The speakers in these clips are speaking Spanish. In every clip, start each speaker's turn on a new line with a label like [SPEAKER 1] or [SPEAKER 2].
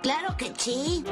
[SPEAKER 1] Claro que sí.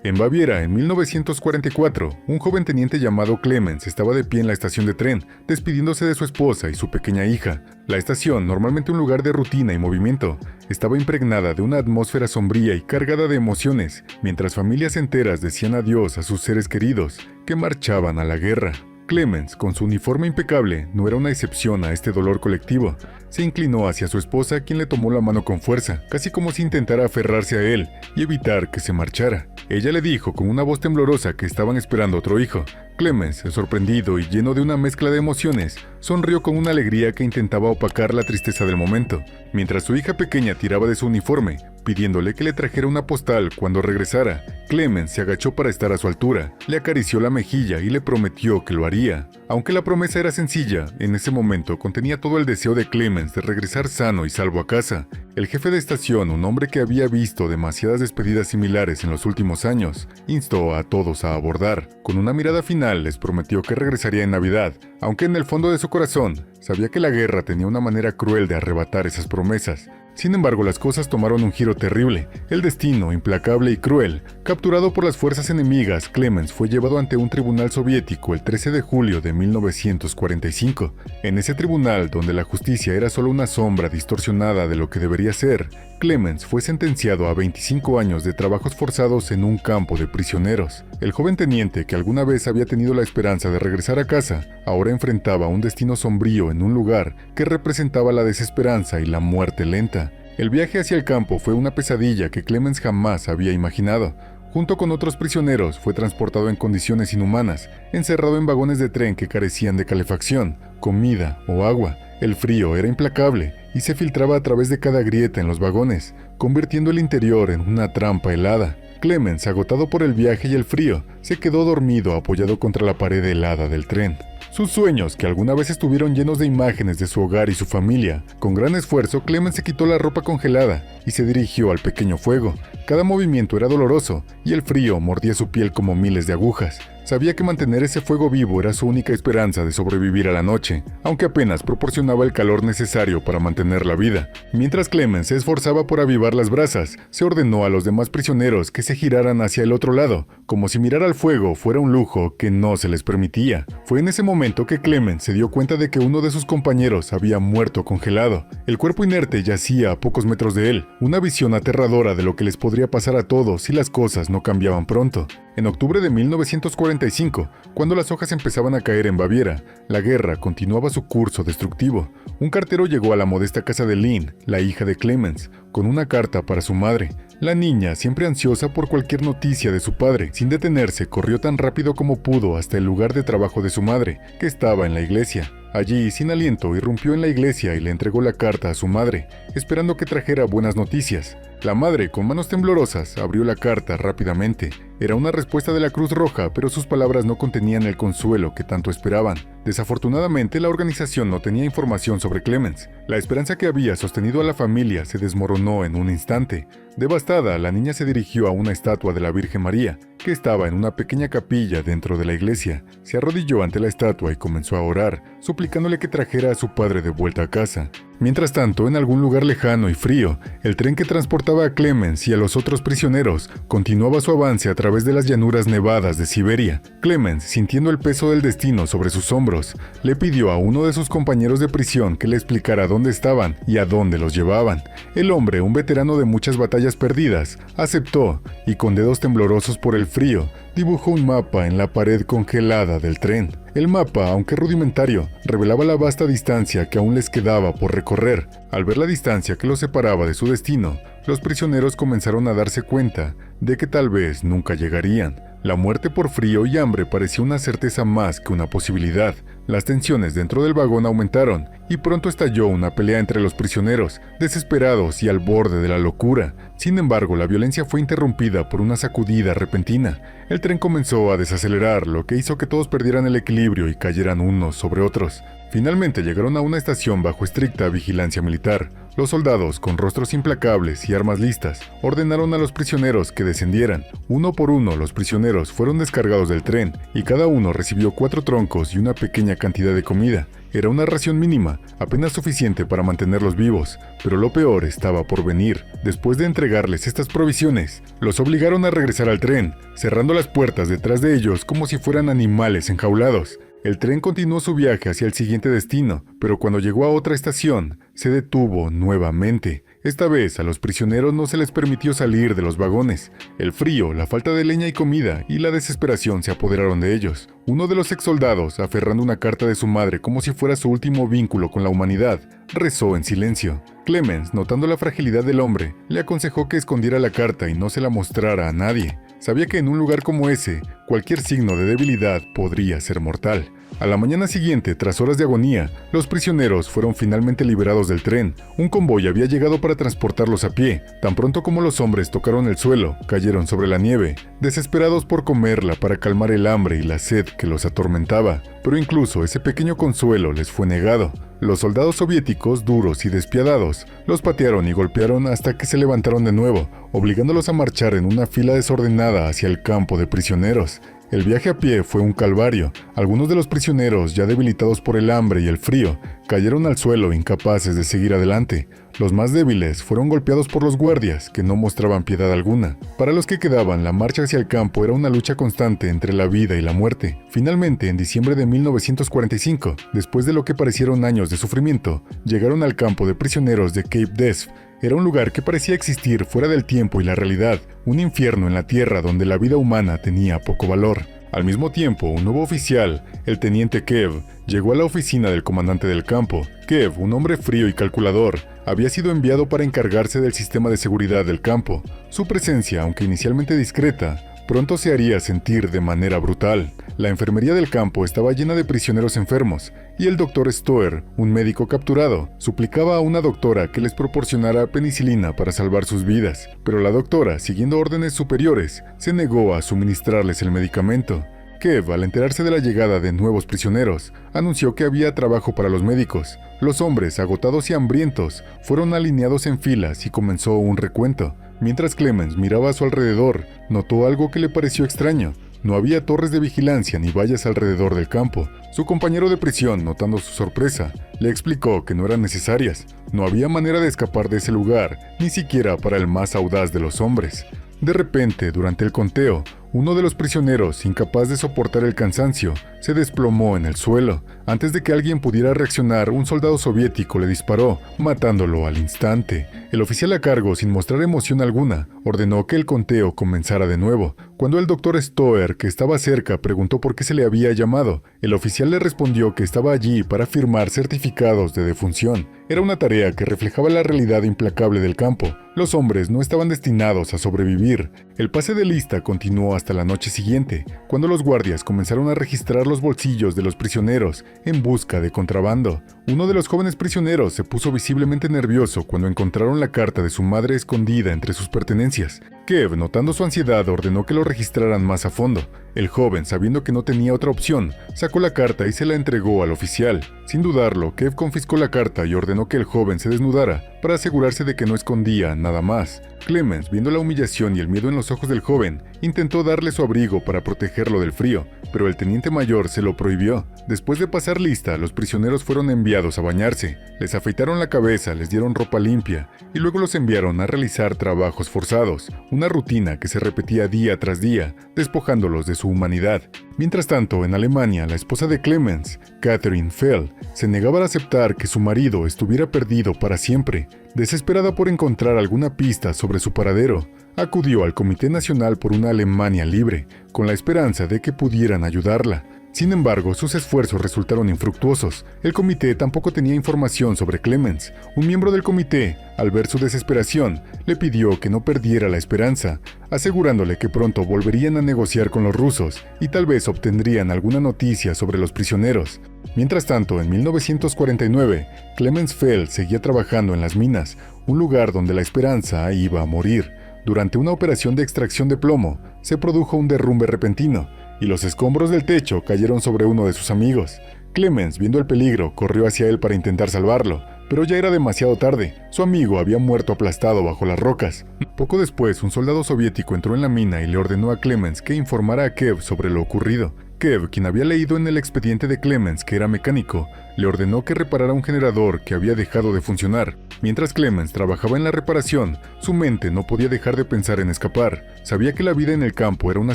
[SPEAKER 2] En Baviera, en 1944, un joven teniente llamado Clemens estaba de pie en la estación de tren, despidiéndose de su esposa y su pequeña hija. La estación, normalmente un lugar de rutina y movimiento, estaba impregnada de una atmósfera sombría y cargada de emociones, mientras familias enteras decían adiós a sus seres queridos, que marchaban a la guerra. Clemens, con su uniforme impecable, no era una excepción a este dolor colectivo. Se inclinó hacia su esposa, quien le tomó la mano con fuerza, casi como si intentara aferrarse a él y evitar que se marchara. Ella le dijo con una voz temblorosa que estaban esperando otro hijo. Clemens, sorprendido y lleno de una mezcla de emociones, sonrió con una alegría que intentaba opacar la tristeza del momento, mientras su hija pequeña tiraba de su uniforme, pidiéndole que le trajera una postal cuando regresara. Clemens se agachó para estar a su altura, le acarició la mejilla y le prometió que lo haría. Aunque la promesa era sencilla, en ese momento contenía todo el deseo de Clemens de regresar sano y salvo a casa. El jefe de estación, un hombre que había visto demasiadas despedidas similares en los últimos años, instó a todos a abordar. Con una mirada final les prometió que regresaría en Navidad, aunque en el fondo de su corazón sabía que la guerra tenía una manera cruel de arrebatar esas promesas. Sin embargo, las cosas tomaron un giro terrible. El destino, implacable y cruel, capturado por las fuerzas enemigas, Clemens fue llevado ante un tribunal soviético el 13 de julio de 1945. En ese tribunal, donde la justicia era solo una sombra distorsionada de lo que debería ser, Clemens fue sentenciado a 25 años de trabajos forzados en un campo de prisioneros. El joven teniente, que alguna vez había tenido la esperanza de regresar a casa, ahora enfrentaba un destino sombrío en un lugar que representaba la desesperanza y la muerte lenta. El viaje hacia el campo fue una pesadilla que Clemens jamás había imaginado. Junto con otros prisioneros, fue transportado en condiciones inhumanas, encerrado en vagones de tren que carecían de calefacción, comida o agua. El frío era implacable y se filtraba a través de cada grieta en los vagones, convirtiendo el interior en una trampa helada. Clemens, agotado por el viaje y el frío, se quedó dormido apoyado contra la pared helada del tren. Sus sueños, que alguna vez estuvieron llenos de imágenes de su hogar y su familia. Con gran esfuerzo, Clemens se quitó la ropa congelada y se dirigió al pequeño fuego. Cada movimiento era doloroso y el frío mordía su piel como miles de agujas. Sabía que mantener ese fuego vivo era su única esperanza de sobrevivir a la noche, aunque apenas proporcionaba el calor necesario para mantener la vida. Mientras Clemens se esforzaba por avivar las brasas, se ordenó a los demás prisioneros que se giraran hacia el otro lado, como si mirar al fuego fuera un lujo que no se les permitía. Fue en ese momento que Clemens se dio cuenta de que uno de sus compañeros había muerto congelado. El cuerpo inerte yacía a pocos metros de él, una visión aterradora de lo que les podría pasar a todos si las cosas no cambiaban pronto. En octubre de 1945, cuando las hojas empezaban a caer en Baviera, la guerra continuaba su curso destructivo. Un cartero llegó a la modesta casa de Lynn, la hija de Clemens, con una carta para su madre. La niña, siempre ansiosa por cualquier noticia de su padre, sin detenerse, corrió tan rápido como pudo hasta el lugar de trabajo de su madre, que estaba en la iglesia. Allí, sin aliento, irrumpió en la iglesia y le entregó la carta a su madre, esperando que trajera buenas noticias. La madre, con manos temblorosas, abrió la carta rápidamente. Era una respuesta de la Cruz Roja, pero sus palabras no contenían el consuelo que tanto esperaban. Desafortunadamente, la organización no tenía información sobre Clemens. La esperanza que había sostenido a la familia se desmoronó en un instante. Devastada, la niña se dirigió a una estatua de la Virgen María, que estaba en una pequeña capilla dentro de la iglesia. Se arrodilló ante la estatua y comenzó a orar, suplicándole que trajera a su padre de vuelta a casa. Mientras tanto, en algún lugar lejano y frío, el tren que transportaba a Clemens y a los otros prisioneros continuaba su avance a través de las llanuras nevadas de Siberia. Clemens, sintiendo el peso del destino sobre sus hombros, le pidió a uno de sus compañeros de prisión que le explicara dónde estaban y a dónde los llevaban. El hombre, un veterano de muchas batallas perdidas, aceptó y con dedos temblorosos por el frío, dibujó un mapa en la pared congelada del tren. El mapa, aunque rudimentario, revelaba la vasta distancia que aún les quedaba por recorrer. Al ver la distancia que los separaba de su destino, los prisioneros comenzaron a darse cuenta de que tal vez nunca llegarían. La muerte por frío y hambre parecía una certeza más que una posibilidad. Las tensiones dentro del vagón aumentaron y pronto estalló una pelea entre los prisioneros, desesperados y al borde de la locura. Sin embargo, la violencia fue interrumpida por una sacudida repentina. El tren comenzó a desacelerar, lo que hizo que todos perdieran el equilibrio y cayeran unos sobre otros. Finalmente llegaron a una estación bajo estricta vigilancia militar. Los soldados, con rostros implacables y armas listas, ordenaron a los prisioneros que descendieran. Uno por uno, los prisioneros fueron descargados del tren y cada uno recibió 4 troncos y una pequeña cantidad de comida. Era una ración mínima, apenas suficiente para mantenerlos vivos, pero lo peor estaba por venir. Después de entregarles estas provisiones, los obligaron a regresar al tren, cerrando las puertas detrás de ellos como si fueran animales enjaulados. El tren continuó su viaje hacia el siguiente destino, pero cuando llegó a otra estación, se detuvo nuevamente. Esta vez a los prisioneros no se les permitió salir de los vagones. El frío, la falta de leña y comida y la desesperación se apoderaron de ellos. Uno de los exsoldados, aferrando una carta de su madre como si fuera su último vínculo con la humanidad, rezó en silencio. Clemens, notando la fragilidad del hombre, le aconsejó que escondiera la carta y no se la mostrara a nadie. Sabía que en un lugar como ese, cualquier signo de debilidad podría ser mortal. A la mañana siguiente, tras horas de agonía, los prisioneros fueron finalmente liberados del tren. Un convoy había llegado para transportarlos a pie. Tan pronto como los hombres tocaron el suelo, cayeron sobre la nieve, desesperados por comerla para calmar el hambre y la sed que los atormentaba. Pero incluso ese pequeño consuelo les fue negado. Los soldados soviéticos, duros y despiadados, los patearon y golpearon hasta que se levantaron de nuevo, obligándolos a marchar en una fila desordenada hacia el campo de prisioneros. El viaje a pie fue un calvario. Algunos de los prisioneros, ya debilitados por el hambre y el frío, cayeron al suelo incapaces de seguir adelante. Los más débiles fueron golpeados por los guardias, que no mostraban piedad alguna. Para los que quedaban, la marcha hacia el campo era una lucha constante entre la vida y la muerte. Finalmente, en diciembre de 1945, después de lo que parecieron años de sufrimiento, llegaron al campo de prisioneros de Cape Desv. Era un lugar que parecía existir fuera del tiempo y la realidad, un infierno en la tierra donde la vida humana tenía poco valor. Al mismo tiempo, un nuevo oficial, el teniente Kev, llegó a la oficina del comandante del campo. Kev, un hombre frío y calculador, había sido enviado para encargarse del sistema de seguridad del campo. Su presencia, aunque inicialmente discreta, pronto se haría sentir de manera brutal. La enfermería del campo estaba llena de prisioneros enfermos, y el doctor Stoer, un médico capturado, suplicaba a una doctora que les proporcionara penicilina para salvar sus vidas. Pero la doctora, siguiendo órdenes superiores, se negó a suministrarles el medicamento. Kev, al enterarse de la llegada de nuevos prisioneros, anunció que había trabajo para los médicos. Los hombres, agotados y hambrientos, fueron alineados en filas y comenzó un recuento. Mientras Clemens miraba a su alrededor, notó algo que le pareció extraño. No había torres de vigilancia ni vallas alrededor del campo. Su compañero de prisión, notando su sorpresa, le explicó que no eran necesarias. No había manera de escapar de ese lugar, ni siquiera para el más audaz de los hombres. De repente, durante el conteo, uno de los prisioneros, incapaz de soportar el cansancio, se desplomó en el suelo. Antes de que alguien pudiera reaccionar, un soldado soviético le disparó, matándolo al instante. El oficial a cargo, sin mostrar emoción alguna, ordenó que el conteo comenzara de nuevo. Cuando el doctor Stoer, que estaba cerca, preguntó por qué se le había llamado, el oficial le respondió que estaba allí para firmar certificados de defunción. Era una tarea que reflejaba la realidad implacable del campo. Los hombres no estaban destinados a sobrevivir. El pase de lista continuó hasta la noche siguiente, cuando los guardias comenzaron a registrar los bolsillos de los prisioneros en busca de contrabando. Uno de los jóvenes prisioneros se puso visiblemente nervioso cuando encontraron la carta de su madre escondida entre sus pertenencias. Kev, notando su ansiedad, ordenó que lo registraran más a fondo. El joven, sabiendo que no tenía otra opción, sacó la carta y se la entregó al oficial. Sin dudarlo, Kev confiscó la carta y ordenó que el joven se desnudara para asegurarse de que no escondía nada más. Clemens, viendo la humillación y el miedo en los ojos del joven, intentó darle su abrigo para protegerlo del frío, pero el teniente mayor se lo prohibió. Después de pasar lista, los prisioneros fueron enviados a bañarse. Les afeitaron la cabeza, les dieron ropa limpia y luego los enviaron a realizar trabajos forzados, una rutina que se repetía día tras día, despojándolos de su humanidad. Mientras tanto, en Alemania, la esposa de Clemens, Catherine Fell, se negaba a aceptar que su marido estuviera perdido para siempre. Desesperada por encontrar alguna pista sobre su paradero, acudió al Comité Nacional por una Alemania libre, con la esperanza de que pudieran ayudarla. Sin embargo, sus esfuerzos resultaron infructuosos. El comité tampoco tenía información sobre Clemens. Un miembro del comité, al ver su desesperación, le pidió que no perdiera la esperanza, asegurándole que pronto volverían a negociar con los rusos y tal vez obtendrían alguna noticia sobre los prisioneros. Mientras tanto, en 1949, Clemens Fell seguía trabajando en las minas, un lugar donde la esperanza iba a morir. Durante una operación de extracción de plomo, se produjo un derrumbe repentino, y los escombros del techo cayeron sobre uno de sus amigos. Clemens, viendo el peligro, corrió hacia él para intentar salvarlo, pero ya era demasiado tarde. Su amigo había muerto aplastado bajo las rocas. Poco después, un soldado soviético entró en la mina y le ordenó a Clemens que informara a Kev sobre lo ocurrido. Kev, quien había leído en el expediente de Clemens que era mecánico, le ordenó que reparara un generador que había dejado de funcionar. Mientras Clemens trabajaba en la reparación, su mente no podía dejar de pensar en escapar. Sabía que la vida en el campo era una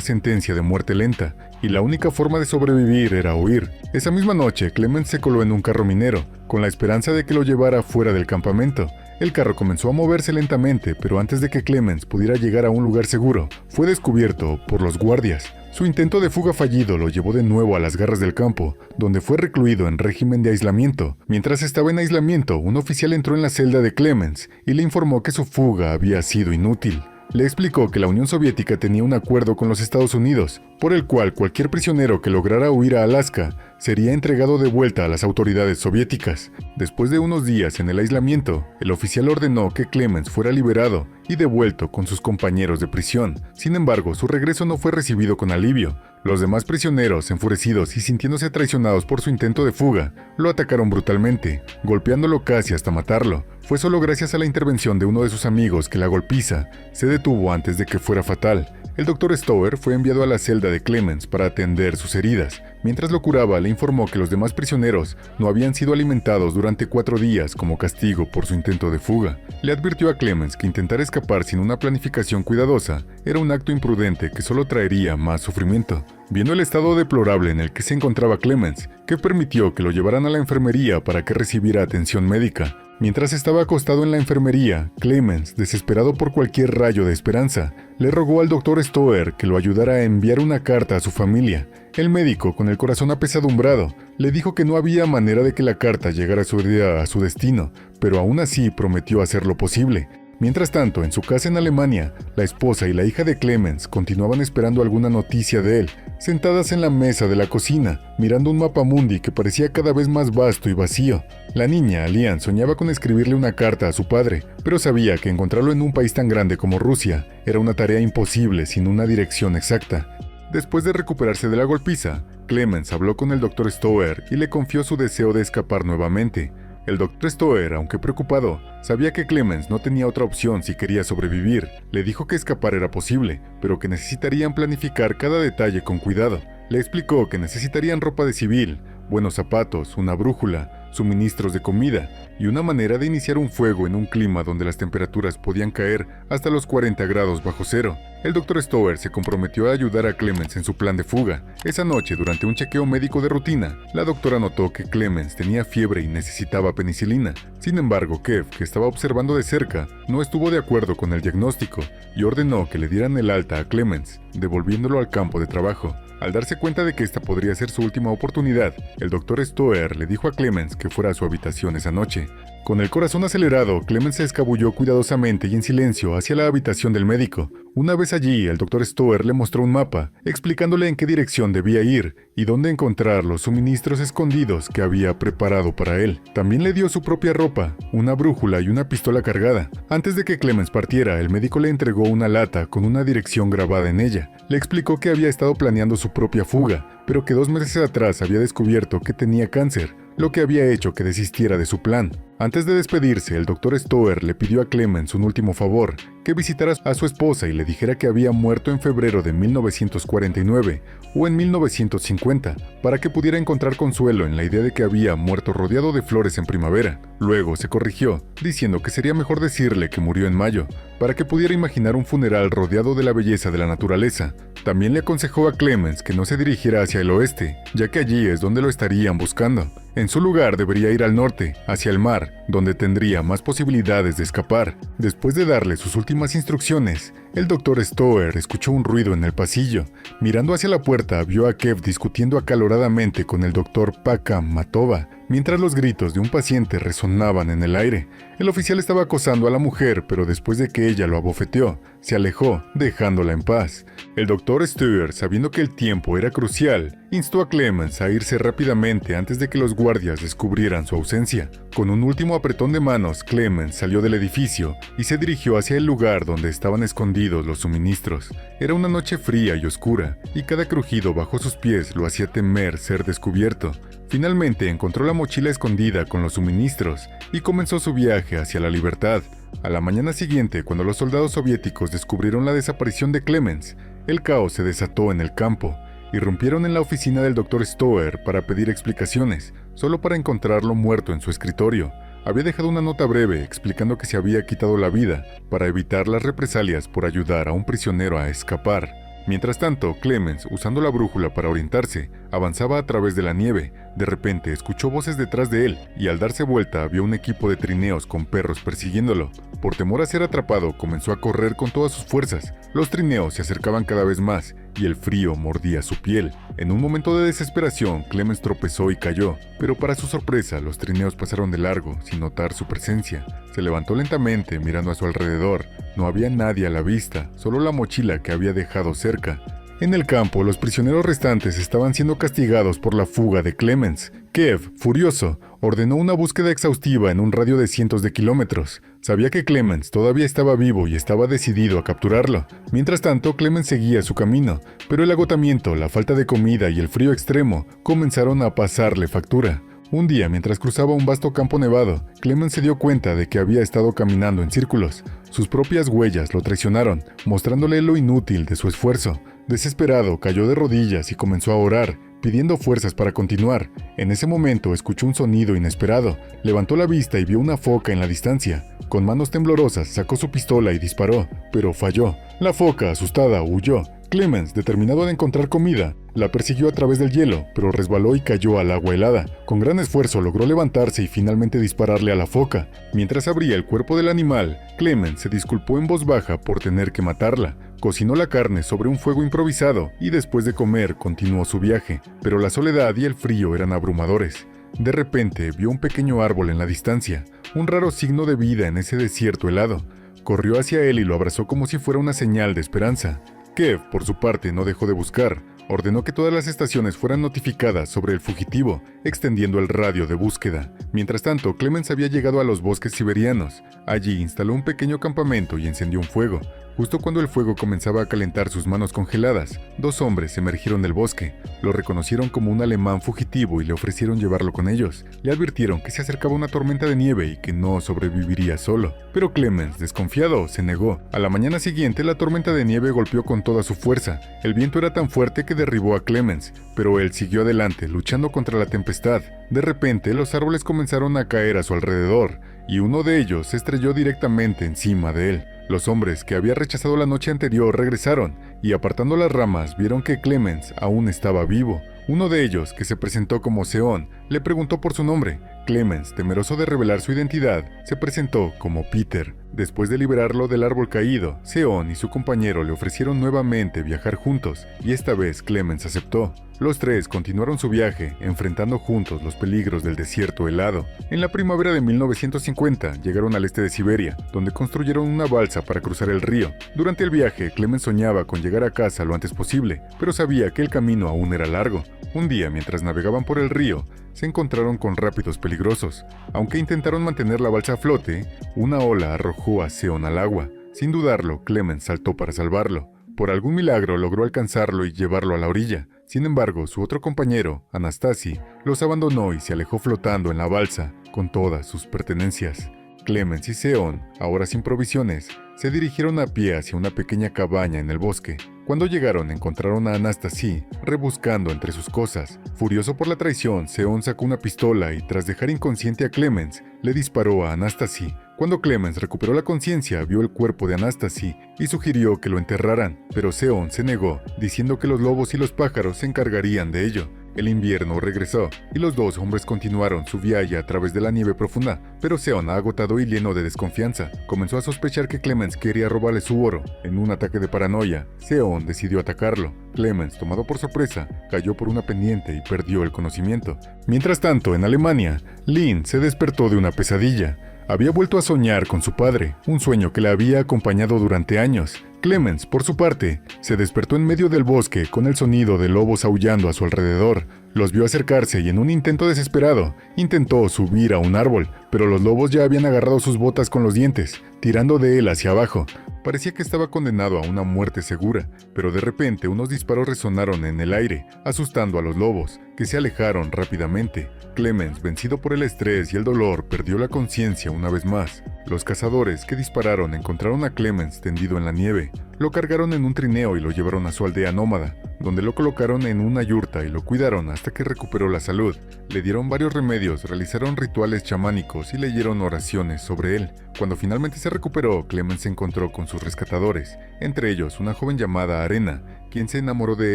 [SPEAKER 2] sentencia de muerte lenta, y la única forma de sobrevivir era huir. Esa misma noche, Clemens se coló en un carro minero, con la esperanza de que lo llevara fuera del campamento. El carro comenzó a moverse lentamente, pero antes de que Clemens pudiera llegar a un lugar seguro, fue descubierto por los guardias. Su intento de fuga fallido lo llevó de nuevo a las garras del campo, donde fue recluido en régimen de aislamiento. Mientras estaba en aislamiento, un oficial entró en la celda de Clemens y le informó que su fuga había sido inútil. Le explicó que la Unión Soviética tenía un acuerdo con los Estados Unidos, por el cual cualquier prisionero que lograra huir a Alaska sería entregado de vuelta a las autoridades soviéticas. Después de unos días en el aislamiento, el oficial ordenó que Clemens fuera liberado y devuelto con sus compañeros de prisión. Sin embargo, su regreso no fue recibido con alivio. Los demás prisioneros, enfurecidos y sintiéndose traicionados por su intento de fuga, lo atacaron brutalmente, golpeándolo casi hasta matarlo. Fue solo gracias a la intervención de uno de sus amigos que la golpiza se detuvo antes de que fuera fatal. El Dr. Stower fue enviado a la celda de Clemens para atender sus heridas. Mientras lo curaba, le informó que los demás prisioneros no habían sido alimentados durante 4 días como castigo por su intento de fuga. Le advirtió a Clemens que intentar escapar sin una planificación cuidadosa era un acto imprudente que solo traería más sufrimiento. Viendo el estado deplorable en el que se encontraba Clemens, que permitió que lo llevaran a la enfermería para que recibiera atención médica. Mientras estaba acostado en la enfermería, Clemens, desesperado por cualquier rayo de esperanza, le rogó al Dr. Stower que lo ayudara a enviar una carta a su familia. El médico, con el corazón apesadumbrado, le dijo que no había manera de que la carta llegara a su destino, pero aún así prometió hacer lo posible. Mientras tanto, en su casa en Alemania, la esposa y la hija de Clemens continuaban esperando alguna noticia de él, sentadas en la mesa de la cocina, mirando un mapamundi que parecía cada vez más vasto y vacío. La niña, Alian, soñaba con escribirle una carta a su padre, pero sabía que encontrarlo en un país tan grande como Rusia era una tarea imposible sin una dirección exacta. Después de recuperarse de la golpiza, Clemens habló con el Dr. Stower y le confió su deseo de escapar nuevamente. El Dr. Stower, aunque preocupado, sabía que Clemens no tenía otra opción si quería sobrevivir. Le dijo que escapar era posible, pero que necesitarían planificar cada detalle con cuidado. Le explicó que necesitarían ropa de civil, buenos zapatos, una brújula, suministros de comida y una manera de iniciar un fuego en un clima donde las temperaturas podían caer hasta los 40 grados bajo cero. El Dr. Stower se comprometió a ayudar a Clemens en su plan de fuga. Esa noche, durante un chequeo médico de rutina, la doctora notó que Clemens tenía fiebre y necesitaba penicilina. Sin embargo, Kev, que estaba observando de cerca, no estuvo de acuerdo con el diagnóstico y ordenó que le dieran el alta a Clemens, devolviéndolo al campo de trabajo. Al darse cuenta de que esta podría ser su última oportunidad, el Dr. Stower le dijo a Clemens que fuera a su habitación esa noche. Con el corazón acelerado, Clemens se escabulló cuidadosamente y en silencio hacia la habitación del médico. Una vez allí, el Dr. Stower le mostró un mapa, explicándole en qué dirección debía ir y dónde encontrar los suministros escondidos que había preparado para él. También le dio su propia ropa, una brújula y una pistola cargada. Antes de que Clemens partiera, el médico le entregó una lata con una dirección grabada en ella. Le explicó que había estado planeando su propia fuga, pero que 2 meses atrás había descubierto que tenía cáncer, lo que había hecho que desistiera de su plan. Antes de despedirse, el Dr. Stower le pidió a Clemens un último favor, que visitara a su esposa y le dijera que había muerto en febrero de 1949 o en 1950, para que pudiera encontrar consuelo en la idea de que había muerto rodeado de flores en primavera. Luego se corrigió, diciendo que sería mejor decirle que murió en mayo, para que pudiera imaginar un funeral rodeado de la belleza de la naturaleza. También le aconsejó a Clemens que no se dirigiera hacia el oeste, ya que allí es donde lo estarían buscando. En su lugar debería ir al norte, hacia el mar, donde tendría más posibilidades de escapar. Después de darle sus últimas instrucciones, el Dr. Stower escuchó un ruido en el pasillo. Mirando hacia la puerta, vio a Kev discutiendo acaloradamente con el Dr. Paka Matova, mientras los gritos de un paciente resonaban en el aire. El oficial estaba acosando a la mujer, pero después de que ella lo abofeteó, se alejó, dejándola en paz. El Dr. Stower, sabiendo que el tiempo era crucial, instó a Clemens a irse rápidamente antes de que los guardias descubrieran su ausencia. Con un último apretón de manos, Clemens salió del edificio y se dirigió hacia el lugar donde estaban escondidos los suministros. Era una noche fría y oscura, y cada crujido bajo sus pies lo hacía temer ser descubierto. Finalmente encontró la mochila escondida con los suministros y comenzó su viaje hacia la libertad. A la mañana siguiente, cuando los soldados soviéticos descubrieron la desaparición de Clemens, el caos se desató en el campo. Irrumpieron en la oficina del Dr. Stower para pedir explicaciones, solo para encontrarlo muerto en su escritorio. Había dejado una nota breve explicando que se había quitado la vida para evitar las represalias por ayudar a un prisionero a escapar. Mientras tanto, Clemens, usando la brújula para orientarse, avanzaba a través de la nieve. De repente escuchó voces detrás de él y al darse vuelta vio un equipo de trineos con perros persiguiéndolo. Por temor a ser atrapado, comenzó a correr con todas sus fuerzas. Los trineos se acercaban cada vez más y el frío mordía su piel. En un momento de desesperación, Clemens tropezó y cayó, pero para su sorpresa, los trineos pasaron de largo sin notar su presencia. Se levantó lentamente mirando a su alrededor. No había nadie a la vista, solo la mochila que había dejado cerca. En el campo, los prisioneros restantes estaban siendo castigados por la fuga de Clemens. Kev, furioso, ordenó una búsqueda exhaustiva en un radio de cientos de kilómetros. Sabía que Clemens todavía estaba vivo y estaba decidido a capturarlo. Mientras tanto, Clemens seguía su camino, pero el agotamiento, la falta de comida y el frío extremo comenzaron a pasarle factura. Un día, mientras cruzaba un vasto campo nevado, Clemens se dio cuenta de que había estado caminando en círculos. Sus propias huellas lo traicionaron, mostrándole lo inútil de su esfuerzo. Desesperado, cayó de rodillas y comenzó a orar, pidiendo fuerzas para continuar. En ese momento escuchó un sonido inesperado. Levantó la vista y vio una foca en la distancia. Con manos temblorosas sacó su pistola y disparó, pero falló. La foca, asustada, huyó. Clemens, determinado a encontrar comida, la persiguió a través del hielo, pero resbaló y cayó al agua helada. Con gran esfuerzo logró levantarse y finalmente dispararle a la foca. Mientras abría el cuerpo del animal, Clemens se disculpó en voz baja por tener que matarla. Cocinó la carne sobre un fuego improvisado y después de comer continuó su viaje, pero la soledad y el frío eran abrumadores. De repente vio un pequeño árbol en la distancia, un raro signo de vida en ese desierto helado. Corrió hacia él y lo abrazó como si fuera una señal de esperanza. Kev, por su parte, no dejó de buscar. Ordenó que todas las estaciones fueran notificadas sobre el fugitivo, extendiendo el radio de búsqueda. Mientras tanto, Clemens había llegado a los bosques siberianos. Allí instaló un pequeño campamento y encendió un fuego. Justo cuando el fuego comenzaba a calentar sus manos congeladas, dos hombres emergieron del bosque. Lo reconocieron como un alemán fugitivo y le ofrecieron llevarlo con ellos. Le advirtieron que se acercaba una tormenta de nieve y que no sobreviviría solo. Pero Clemens, desconfiado, se negó. A la mañana siguiente, la tormenta de nieve golpeó con toda su fuerza. El viento era tan fuerte que derribó a Clemens, pero él siguió adelante, luchando contra la tempestad. De repente, los árboles comenzaron a caer a su alrededor, y uno de ellos se estrelló directamente encima de él. Los hombres que había rechazado la noche anterior regresaron y apartando las ramas vieron que Clemens aún estaba vivo. Uno de ellos, que se presentó como Seon, le preguntó por su nombre. Clemens, temeroso de revelar su identidad, se presentó como Peter. Después de liberarlo del árbol caído, Seon y su compañero le ofrecieron nuevamente viajar juntos, y esta vez Clemens aceptó. Los tres continuaron su viaje, enfrentando juntos los peligros del desierto helado. En la primavera de 1950 llegaron al este de Siberia, donde construyeron una balsa para cruzar el río. Durante el viaje, Clemens soñaba con llegar a casa lo antes posible, pero sabía que el camino aún era largo. Un día, mientras navegaban por el río, se encontraron con rápidos peligrosos. Aunque intentaron mantener la balsa a flote, una ola arrojó a Seon al agua. Sin dudarlo, Clemens saltó para salvarlo. Por algún milagro logró alcanzarlo y llevarlo a la orilla. Sin embargo, su otro compañero, Anastasi, los abandonó y se alejó flotando en la balsa con todas sus pertenencias. Clemens y Seon, ahora sin provisiones, se dirigieron a pie hacia una pequeña cabaña en el bosque. Cuando llegaron, encontraron a Anastasi rebuscando entre sus cosas. Furioso por la traición, Seon sacó una pistola y tras dejar inconsciente a Clemens, le disparó a Anastasi. Cuando Clemens recuperó la conciencia, vio el cuerpo de Anastasi y sugirió que lo enterraran, pero Seon se negó, diciendo que los lobos y los pájaros se encargarían de ello. El invierno regresó, y los dos hombres continuaron su viaje a través de la nieve profunda, pero Seon, agotado y lleno de desconfianza, comenzó a sospechar que Clemens quería robarle su oro. En un ataque de paranoia, Seon decidió atacarlo. Clemens, tomado por sorpresa, cayó por una pendiente y perdió el conocimiento. Mientras tanto, en Alemania, Lynn se despertó de una pesadilla. Había vuelto a soñar con su padre, un sueño que la había acompañado durante años. Clemens, por su parte, se despertó en medio del bosque con el sonido de lobos aullando a su alrededor. Los vio acercarse y en un intento desesperado, intentó subir a un árbol, pero los lobos ya habían agarrado sus botas con los dientes, tirando de él hacia abajo. Parecía que estaba condenado a una muerte segura, pero de repente unos disparos resonaron en el aire, asustando a los lobos, que se alejaron rápidamente. Clemens, vencido por el estrés y el dolor, perdió la conciencia una vez más. Los cazadores que dispararon encontraron a Clemens tendido en la nieve. Lo cargaron en un trineo y lo llevaron a su aldea nómada. donde lo colocaron en una yurta y lo cuidaron hasta que recuperó la salud. Le dieron varios remedios, realizaron rituales chamánicos y leyeron oraciones sobre él. Cuando finalmente se recuperó, Clemens se encontró con sus rescatadores, entre ellos una joven llamada Arena, quien se enamoró de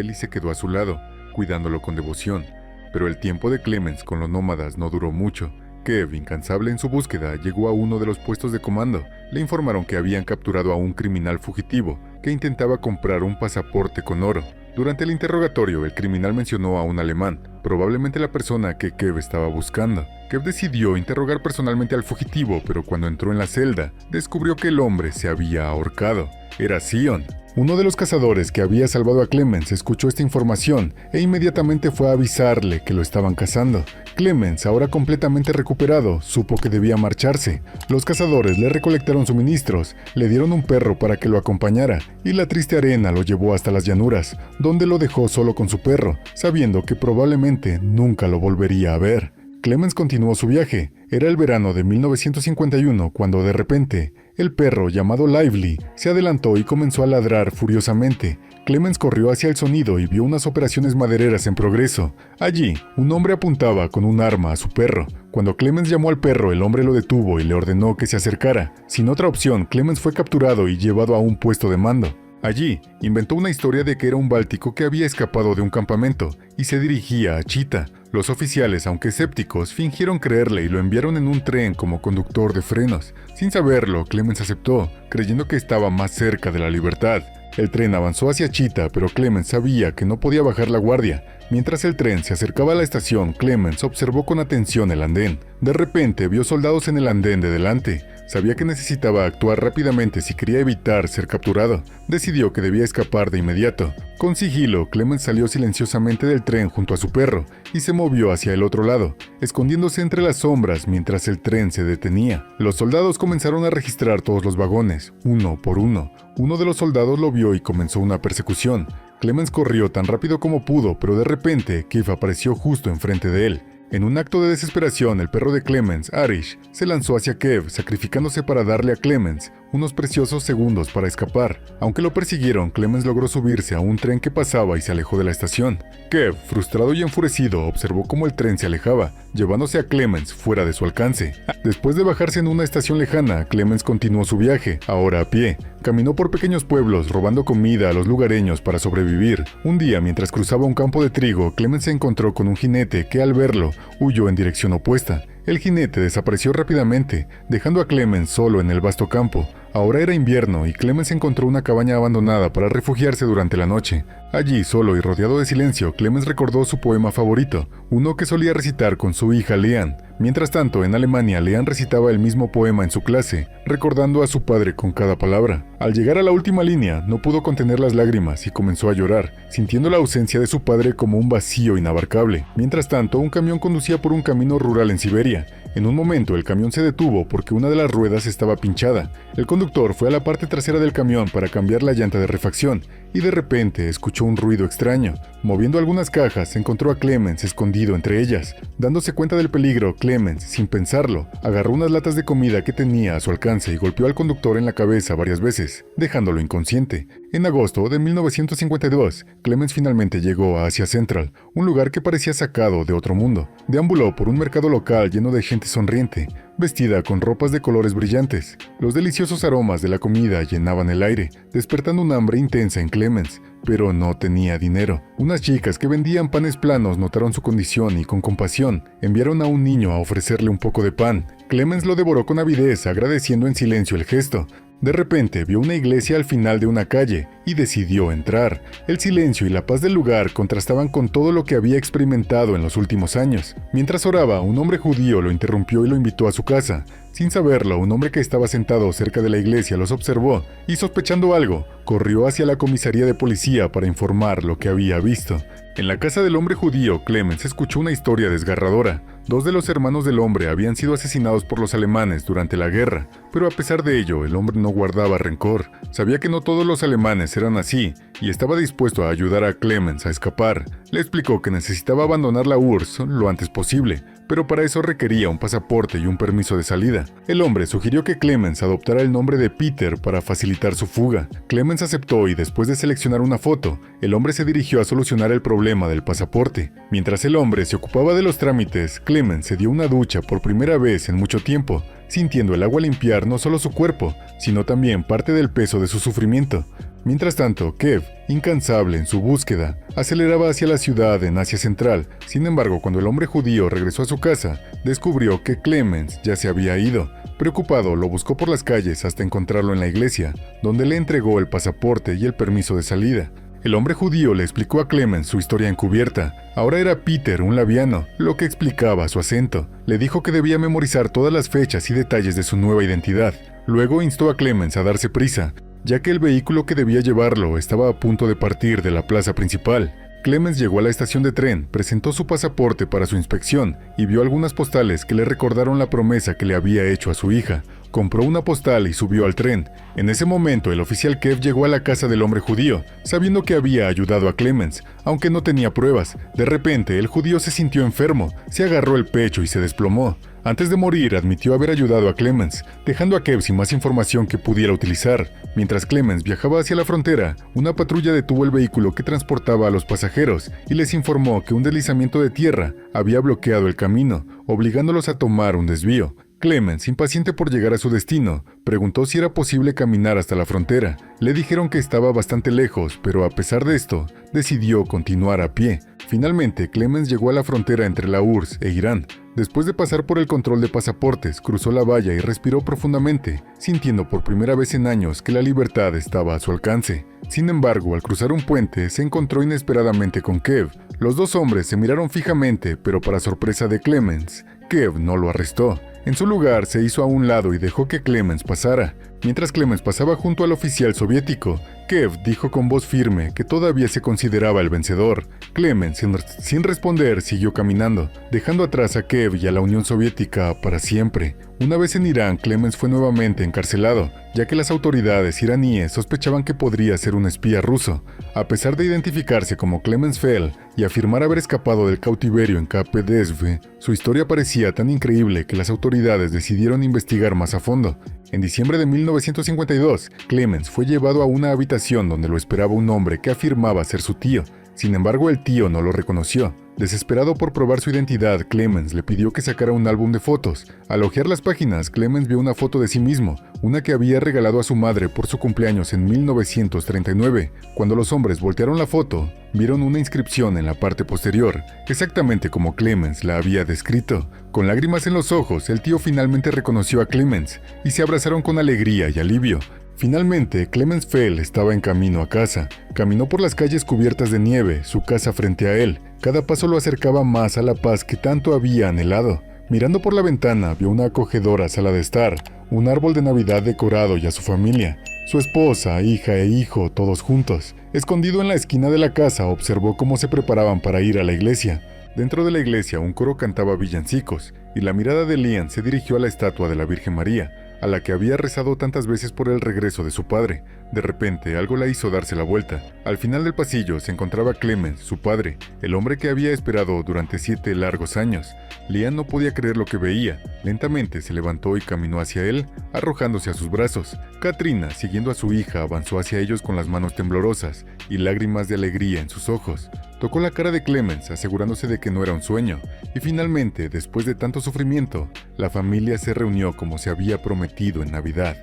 [SPEAKER 2] él y se quedó a su lado, cuidándolo con devoción. Pero el tiempo de Clemens con los nómadas no duró mucho. Kev, incansable en su búsqueda, llegó a uno de los puestos de comando. Le informaron que habían capturado a un criminal fugitivo que intentaba comprar un pasaporte con oro. Durante el interrogatorio, el criminal mencionó a un alemán, probablemente la persona que Kev estaba buscando. Kev decidió interrogar personalmente al fugitivo, pero cuando entró en la celda, descubrió que el hombre se había ahorcado. Era Sion. Uno de los cazadores que había salvado a Clemens escuchó esta información e inmediatamente fue a avisarle que lo estaban cazando. Clemens, ahora completamente recuperado, supo que debía marcharse. Los cazadores le recolectaron suministros, le dieron un perro para que lo acompañara y la triste Arena lo llevó hasta las llanuras, donde lo dejó solo con su perro, sabiendo que probablemente nunca lo volvería a ver. Clemens continuó su viaje. Era el verano de 1951 cuando de repente, el perro llamado Lively se adelantó y comenzó a ladrar furiosamente. Clemens corrió hacia el sonido y vio unas operaciones madereras en progreso. Allí, un hombre apuntaba con un arma a su perro. Cuando Clemens llamó al perro, el hombre lo detuvo y le ordenó que se acercara. Sin otra opción, Clemens fue capturado y llevado a un puesto de mando. Allí, inventó una historia de que era un báltico que había escapado de un campamento y se dirigía a Chita. Los oficiales, aunque escépticos, fingieron creerle y lo enviaron en un tren como conductor de frenos. Sin saberlo, Clemens aceptó, creyendo que estaba más cerca de la libertad. El tren avanzó hacia Chita, pero Clemens sabía que no podía bajar la guardia. Mientras el tren se acercaba a la estación, Clemens observó con atención el andén. De repente vio soldados en el andén de delante. Sabía que necesitaba actuar rápidamente si quería evitar ser capturado. Decidió que debía escapar de inmediato. Con sigilo, Clemens salió silenciosamente del tren junto a su perro y se movió hacia el otro lado, escondiéndose entre las sombras mientras el tren se detenía. Los soldados comenzaron a registrar todos los vagones, uno por uno. Uno de los soldados lo vio y comenzó una persecución. Clemens corrió tan rápido como pudo, pero de repente Kev apareció justo enfrente de él. En un acto de desesperación, el perro de Clemens, Arish, se lanzó hacia Kev, sacrificándose para darle a Clemens unos preciosos segundos para escapar. Aunque lo persiguieron, Clemens logró subirse a un tren que pasaba y se alejó de la estación. Kev, frustrado y enfurecido, observó cómo el tren se alejaba, llevándose a Clemens fuera de su alcance. Después de bajarse en una estación lejana, Clemens continuó su viaje, ahora a pie. Caminó por pequeños pueblos, robando comida a los lugareños para sobrevivir. Un día, mientras cruzaba un campo de trigo, Clemens se encontró con un jinete que, al verlo, huyó en dirección opuesta. El jinete desapareció rápidamente, dejando a Clemens solo en el vasto campo. Ahora era invierno y Clemens encontró una cabaña abandonada para refugiarse durante la noche. Allí, solo y rodeado de silencio, Clemens recordó su poema favorito, uno que solía recitar con su hija Leanne. Mientras tanto, en Alemania, Leanne recitaba el mismo poema en su clase, recordando a su padre con cada palabra. Al llegar a la última línea, no pudo contener las lágrimas y comenzó a llorar, sintiendo la ausencia de su padre como un vacío inabarcable. Mientras tanto, un camión conducía por un camino rural en Siberia. En un momento, el camión se detuvo porque una de las ruedas estaba pinchada. El conductor fue a la parte trasera del camión para cambiar la llanta de refacción y de repente escuchó un ruido extraño. Moviendo algunas cajas, encontró a Clemens escondido entre ellas. Dándose cuenta del peligro, Clemens, sin pensarlo, agarró unas latas de comida que tenía a su alcance y golpeó al conductor en la cabeza varias veces, dejándolo inconsciente. En agosto de 1952, Clemens finalmente llegó a Asia Central, un lugar que parecía sacado de otro mundo. Deambuló por un mercado local lleno de gente sonriente, vestida con ropas de colores brillantes. Los deliciosos aromas de la comida llenaban el aire, despertando un hambre intensa en Clemens, pero no tenía dinero. Unas chicas que vendían panes planos notaron su condición y con compasión enviaron a un niño a ofrecerle un poco de pan. Clemens lo devoró con avidez, agradeciendo en silencio el gesto. De repente vio una iglesia al final de una calle y decidió entrar. El silencio y la paz del lugar contrastaban con todo lo que había experimentado en los últimos años. Mientras oraba, un hombre judío lo interrumpió y lo invitó a su casa. Sin saberlo, un hombre que estaba sentado cerca de la iglesia los observó y, sospechando algo, corrió hacia la comisaría de policía para informar lo que había visto. En la casa del hombre judío, Clemens escuchó una historia desgarradora. 2 de los hermanos del hombre habían sido asesinados por los alemanes durante la guerra, pero a pesar de ello, el hombre no guardaba rencor. Sabía que no todos los alemanes eran así, y estaba dispuesto a ayudar a Clemens a escapar. Le explicó que necesitaba abandonar la URSS lo antes posible, pero para eso requería un pasaporte y un permiso de salida. El hombre sugirió que Clemens adoptara el nombre de Peter para facilitar su fuga. Clemens aceptó y después de seleccionar una foto, el hombre se dirigió a solucionar el problema del pasaporte. Mientras el hombre se ocupaba de los trámites, Clemens se dio una ducha por primera vez en mucho tiempo, sintiendo el agua limpiar no solo su cuerpo, sino también parte del peso de su sufrimiento. Mientras tanto, Kev, incansable en su búsqueda, aceleraba hacia la ciudad en Asia Central. Sin embargo, cuando el hombre judío regresó a su casa, descubrió que Clemens ya se había ido. Preocupado, lo buscó por las calles hasta encontrarlo en la iglesia, donde le entregó el pasaporte y el permiso de salida. El hombre judío le explicó a Clemens su historia encubierta. Ahora era Peter, un labiano, lo que explicaba su acento. Le dijo que debía memorizar todas las fechas y detalles de su nueva identidad. Luego instó a Clemens a darse prisa, ya que el vehículo que debía llevarlo estaba a punto de partir de la plaza principal. Clemens llegó a la estación de tren, presentó su pasaporte para su inspección y vio algunas postales que le recordaron la promesa que le había hecho a su hija. Compró una postal y subió al tren. En ese momento, el oficial Kev llegó a la casa del hombre judío, sabiendo que había ayudado a Clemens, aunque no tenía pruebas. De repente, el judío se sintió enfermo, se agarró el pecho y se desplomó. Antes de morir, admitió haber ayudado a Clemens, dejando a Kev sin más información que pudiera utilizar. Mientras Clemens viajaba hacia la frontera, una patrulla detuvo el vehículo que transportaba a los pasajeros y les informó que un deslizamiento de tierra había bloqueado el camino, obligándolos a tomar un desvío. Clemens, impaciente por llegar a su destino, preguntó si era posible caminar hasta la frontera. Le dijeron que estaba bastante lejos, pero a pesar de esto, decidió continuar a pie. Finalmente, Clemens llegó a la frontera entre la URSS e Irán. Después de pasar por el control de pasaportes, cruzó la valla y respiró profundamente, sintiendo por primera vez en años que la libertad estaba a su alcance. Sin embargo, al cruzar un puente, se encontró inesperadamente con Kev. Los dos hombres se miraron fijamente, pero para sorpresa de Clemens, Kev no lo arrestó. En su lugar, se hizo a un lado y dejó que Clemens pasara. Mientras Clemens pasaba junto al oficial soviético, Kev dijo con voz firme que todavía se consideraba el vencedor. Clemens, sin responder, siguió caminando, dejando atrás a Kev y a la Unión Soviética para siempre. Una vez en Irán, Clemens fue nuevamente encarcelado, ya que las autoridades iraníes sospechaban que podría ser un espía ruso. A pesar de identificarse como Clemens Fell y afirmar haber escapado del cautiverio en KPDSV, su historia parecía tan increíble que las autoridades decidieron investigar más a fondo. En diciembre de 1952, Clemens fue llevado a una habitación donde lo esperaba un hombre que afirmaba ser su tío. Sin embargo, el tío no lo reconoció. Desesperado por probar su identidad, Clemens le pidió que sacara un álbum de fotos. Al hojear las páginas, Clemens vio una foto de sí mismo, una que había regalado a su madre por su cumpleaños en 1939. Cuando los hombres voltearon la foto, vieron una inscripción en la parte posterior, exactamente como Clemens la había descrito. Con lágrimas en los ojos, el tío finalmente reconoció a Clemens y se abrazaron con alegría y alivio. Finalmente, Clemens Fell estaba en camino a casa. Caminó por las calles cubiertas de nieve, su casa frente a él. Cada paso lo acercaba más a la paz que tanto había anhelado. Mirando por la ventana, vio una acogedora sala de estar, un árbol de Navidad decorado y a su familia. Su esposa, hija e hijo, todos juntos. Escondido en la esquina de la casa, observó cómo se preparaban para ir a la iglesia. Dentro de la iglesia, un coro cantaba villancicos, y la mirada de Lian se dirigió a la estatua de la Virgen María, a la que había rezado tantas veces por el regreso de su padre. De repente, algo la hizo darse la vuelta. Al final del pasillo se encontraba Clemens, su padre, el hombre que había esperado durante 7 largos años. Lian no podía creer lo que veía. Lentamente se levantó y caminó hacia él, arrojándose a sus brazos. Katrina, siguiendo a su hija, avanzó hacia ellos con las manos temblorosas y lágrimas de alegría en sus ojos. Tocó la cara de Clemens, asegurándose de que no era un sueño, y finalmente, después de tanto sufrimiento, la familia se reunió como se había prometido en Navidad.